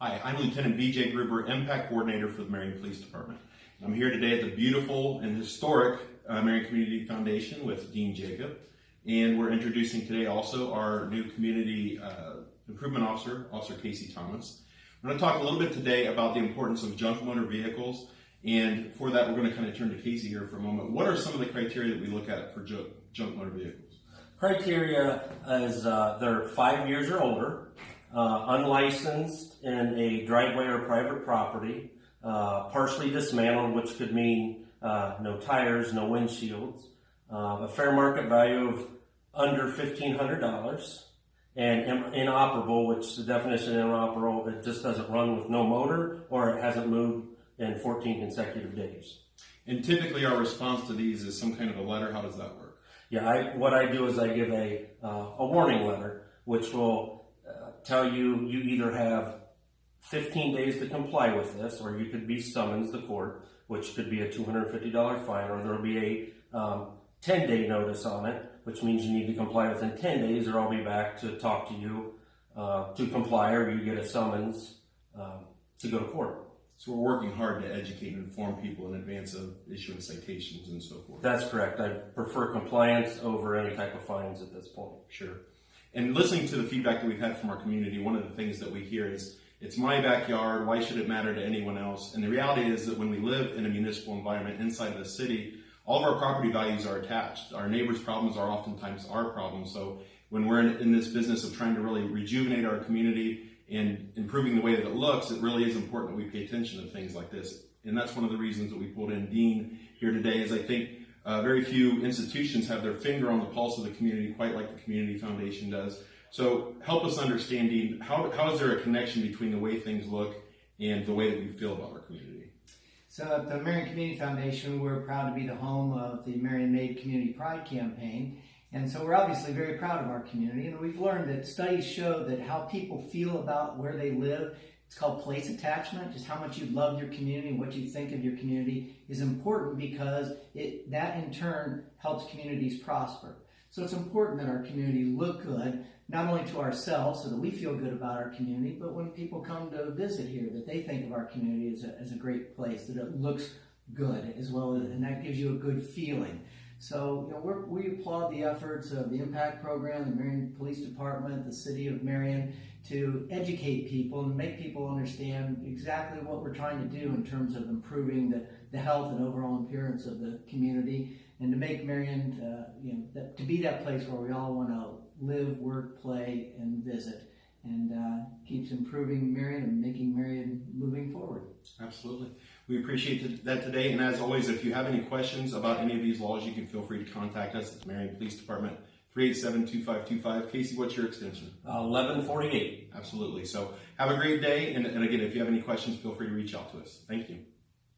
Hi, I'm Lieutenant B.J. Gruber, MPAC Coordinator for the Marion Police Department. I'm here today at the beautiful and historic Marion Community Foundation with Dean Jacob. And we're introducing today also our new Community Improvement Officer, Officer Casey Thomas. We're going to talk a little bit today about the importance of junk motor vehicles. And for that, we're going to kind of turn to Casey here for a moment. What are some of the criteria that we look at for junk motor vehicles? Criteria is they're 5 years or older, unlicensed in a driveway or private property, partially dismantled, which could mean no tires, no windshields, a fair market value of under $1,500, and inoperable, which the definition of inoperable, it just doesn't run with no motor or it hasn't moved in 14 consecutive days. And typically our response to these is some kind of a letter. How does that work? Yeah, what I do is I give a warning letter, which will tell you either have 15 days to comply with this, or you could be summoned to court, which could be a $250 fine, or there'll be a 10-day notice on it, which means you need to comply within 10 days, or I'll be back to talk to you to comply, or you get a summons to go to court. So we're working hard to educate and inform people in advance of issuing citations and so forth. That's correct. I prefer compliance over any type of fines at this point. Sure. And listening to the feedback that we've had from our community, one of the things that we hear is, it's my backyard, why should it matter to anyone else? And the reality is that when we live in a municipal environment inside of the city, all of our property values are attached. Our neighbors' problems are oftentimes our problems. So when we're in this business of trying to really rejuvenate our community and improving the way that it looks, it really is important that we pay attention to things like this. And that's one of the reasons that we pulled in Dean here today, is I think very few institutions have their finger on the pulse of the community quite like the Community Foundation does. So help us understand, Dean, how is there a connection between the way things look and the way that we feel about our community? So at the Marion Community Foundation, we're proud to be the home of the Marion Made Community Pride campaign. And so we're obviously very proud of our community, and we've learned that studies show that how people feel about where they live, it's called place attachment, just how much you love your community and what you think of your community is important, because that in turn helps communities prosper. So it's important that our community look good, not only to ourselves so that we feel good about our community, but when people come to visit here, that they think of our community as a great place, that it looks good as well, and that gives you a good feeling. So, we applaud the efforts of the Impact Program, the Marion Police Department, the City of Marion, to educate people and make people understand exactly what we're trying to do in terms of improving the health and overall appearance of the community, and to make Marion, to be that place where we all want to live, work, play, and visit, and keeps improving Marion and making Marion moving forward. Absolutely. We appreciate that today. And as always, if you have any questions about any of these laws, you can feel free to contact us at the Marion Police Department, 387-2525. Casey, what's your extension? 1148. Absolutely. So have a great day. And again, if you have any questions, feel free to reach out to us. Thank you.